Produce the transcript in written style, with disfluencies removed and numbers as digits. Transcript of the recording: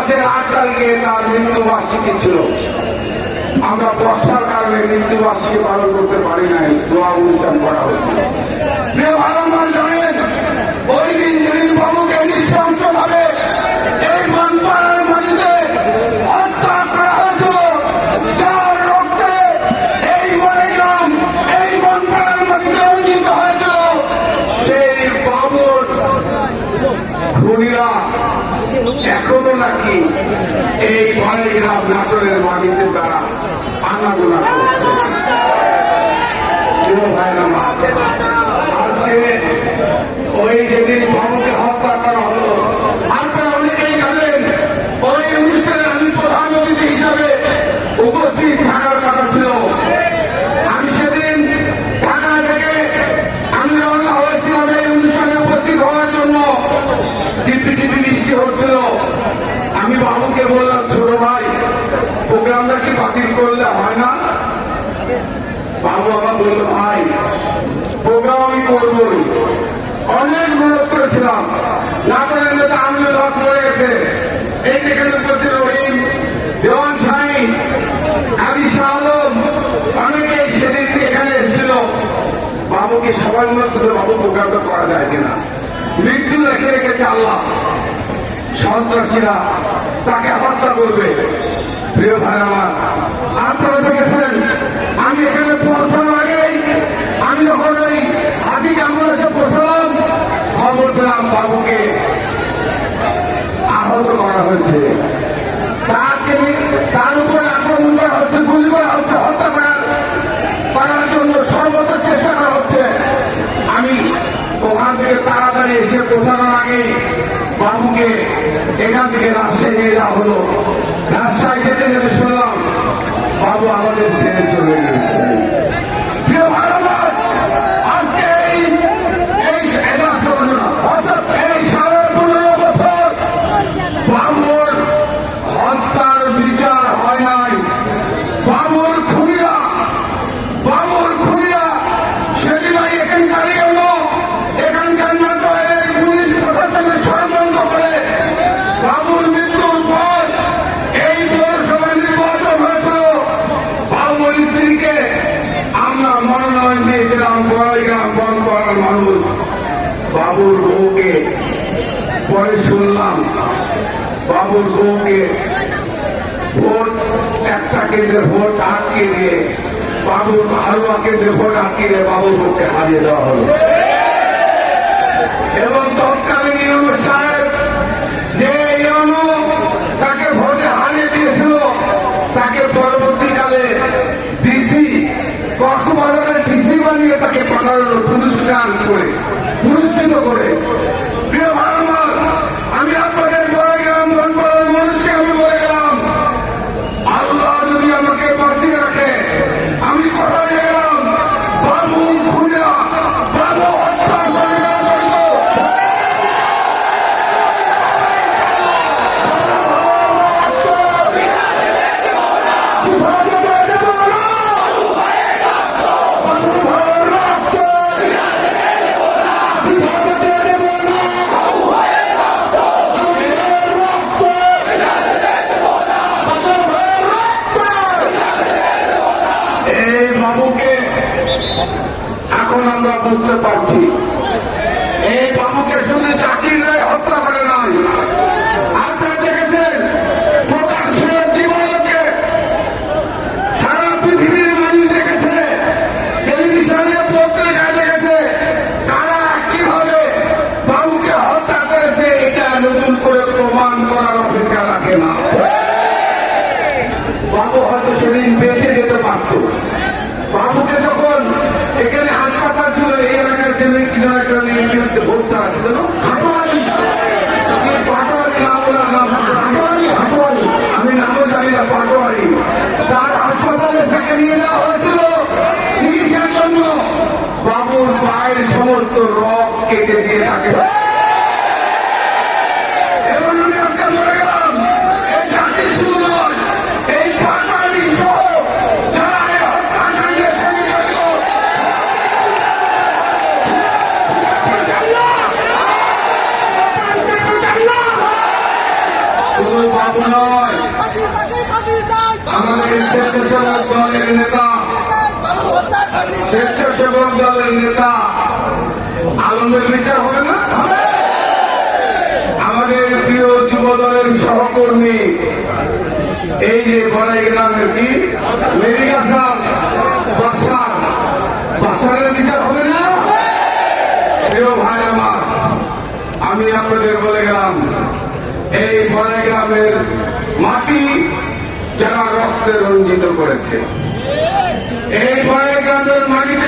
মাসের 8 তারিখে তার মৃত্যুবার্ষিকী ছিল। আমরা বর্ষার কারণে মৃত্যুবার্ষিকী পালন করতে পারি নাই, দোয়া অনুষ্ঠান করা হয়েছিল। প্রিয় ভারতমান জানেন, ওই দিন যেদিন বাবুকে নৃশংসভাবে এই মানপাড়ার মাটিতে হত্যা করা হয়েছিল, যার রক্তে এই মরিগ্রাম এই মানপাড়ার মাটিতে অর্জিত হয়েছিল, সেই বাবুর খুনিরা এখনো নাকি এই মরিগ্রাম নাটোরের মাটিতে তারা আনাগোনা করছে। আজকে ওই যেদিন বাবুকে হত্যা করা হলো, আপনারা অনেকেই জানেন, ওই অনুষ্ঠানে আমি প্রধান অতিথি হিসাবে উপস্থিত থাকার কথা ছিল। আমি সেদিন ঢাকা থেকে আমি রওনা হয়েছিলাম এই অনুষ্ঠানে উপস্থিত হওয়ার জন্য। টিপি বৃষ্টি হচ্ছিল। আমি বাবুকে বললাম, ছোট ভাই, প্রোগ্রামটা কি বাতিল করলে হয় না? বাবু আমার বলল, ভাই প্রোগ্রাম আমি করবই। অনেক অনুরোধ করেছিলাম, না করে নেতা আমিনুল হক মরে গেছে, এই যেখানে উপস্থিত রহিম, দেওয়ান শাহীন, আলী শাহ আলম, অনেকেই সেদিন এখানে এসেছিল। বাবুকে সবাই অনুরোধ করছে, বাবু প্রোগ্রামটা করা যায় কিনা। মৃত্যু লেখে রেখেছে আল্লাহ, সন্ত্রাসীরা তাকে হত্যা করবে। প্রিয় ভাই আমার, আপনারা দেখেছেন, আমি এখানে পৌঁছানোর আগেই আমি যখন ওই হাতি অ্যাম্বুলেন্সে পৌঁছলাম, খবর পেলাম বাবুকে আহত করা হয়েছে, তার উপরে আক্রমণ করা হচ্ছে, গুলি করা হচ্ছে, হত্যা করার জন্য সর্বোচ্চ চেষ্টা করা হচ্ছে। আমি ওখান থেকে তাড়াতাড়ি এসে পৌঁছানোর আগেই বাবুকে এখান থেকে রাজশাহী নিয়ে যাওয়া হলো। রাজশাহী যেতে যেতে শুনলাম বাবু আমাদের ছেড়ে চলে গেছে। প্রিয় ভাই আমার, আজকে এই 15.5 বছর বাবুর হত্যার বিচার হয় নাই। বাবুর খুনিরা সেদিনই এখানে দাঁড়িয়ে হলো, এখানকার নাটোরের পুলিশ প্রশাসনের ষড়যন্ত্র করে বাবুর মৃত্যুর পর এই পৌরসভায় নির্বাচন হয়েছিল। বাবুর স্ত্রীকে আমরা মনোনয়ন দিয়েছিলাম, বড়াইগ্রাম বন্ধ করার মানুষ। বাবুর বউকে পরে শুনলাম, বাবুর বউকে ভোট একটা কেন্দ্রে ভোট আটকে দিয়ে, বাবুর হালুয়া কেন্দ্রে ভোট আটকে দিয়ে বাবুর বউকে হারিয়ে দেওয়া হল। এবং তৎকালীন ইউনুস সাহেব যে তাকে ভোটে হারিয়ে দিয়েছিল, তাকে পরবর্তীকালে ডিসি, কক্সবাজারের ডিসি বানিয়ে তাকে পাঠানো পুরস্কৃত করে। প্রিয় ভাই আমার, আমি আপনাদের বড়াইগ্রাম বনপাড়ার মানুষকে আমি বলে গেলাম, আল্লাহ যদি আমাকে বাঁচিয়ে রাখে, আমি কথা দিয়ে গেলাম, বাবু খুনিরা, বাবু হত্যার সঙ্গে জড়িত। বাবুকে এখন আমরা বুঝতে পারছি, এই বাবুকে শুধু জাকির রায় হত্যা করে নাই। আপনারা দেখেছেন, প্রকাশ্যে জীবনকে সারা পৃথিবীর মানুষ দেখেছে, টেলিভিশনে পত্রিকায় দেখেছে, তারা কিভাবে বাবুকে হত্যা করেছে। এটা নতুন করে প্রমাণ করার অপেক্ষা রাখে না। বাবু হয়তো সেদিন বেঁচে যেতে পারত। বাবুকে যখন এখানে হাসপাতাল ছিল, এই এলাকার জন্য কিছু একটা নিয়ে ভর্তি আছে, আমি নামও জানি না, পাটোয়ারি, তার হাসপাতালে তাকে নিয়ে যাওয়া হয়েছিল চিকিৎসার জন্য। বাবুর পায়ের সমস্ত রক কেটে দিয়ে তাকে মরে গেলাম। এই জাতি শুধু নয়, এই পাটোয়ারি সহ যারা এই হত্যাকাণ্ডের সঙ্গে জড়িত, শুধু বাবু নয়, আমাদের স্বেচ্ছাসেবক দলের নেতা, স্বেচ্ছাসেবক দলের নেতা আলমের বিচার হবে না? আমাদের প্রিয় যুব দলের সহকর্মী এই যে বড়াই গ্রামের কি মেডিকাল বাসারের বিচার হবে না? প্রিয় ভাই আমার, আমি আপনাদের বলে গেলাম, এই বড়াই গ্রামের মাটি যারা রক্তে রঞ্জিত করেছে, এই বড়াই গ্রামের মাটিতে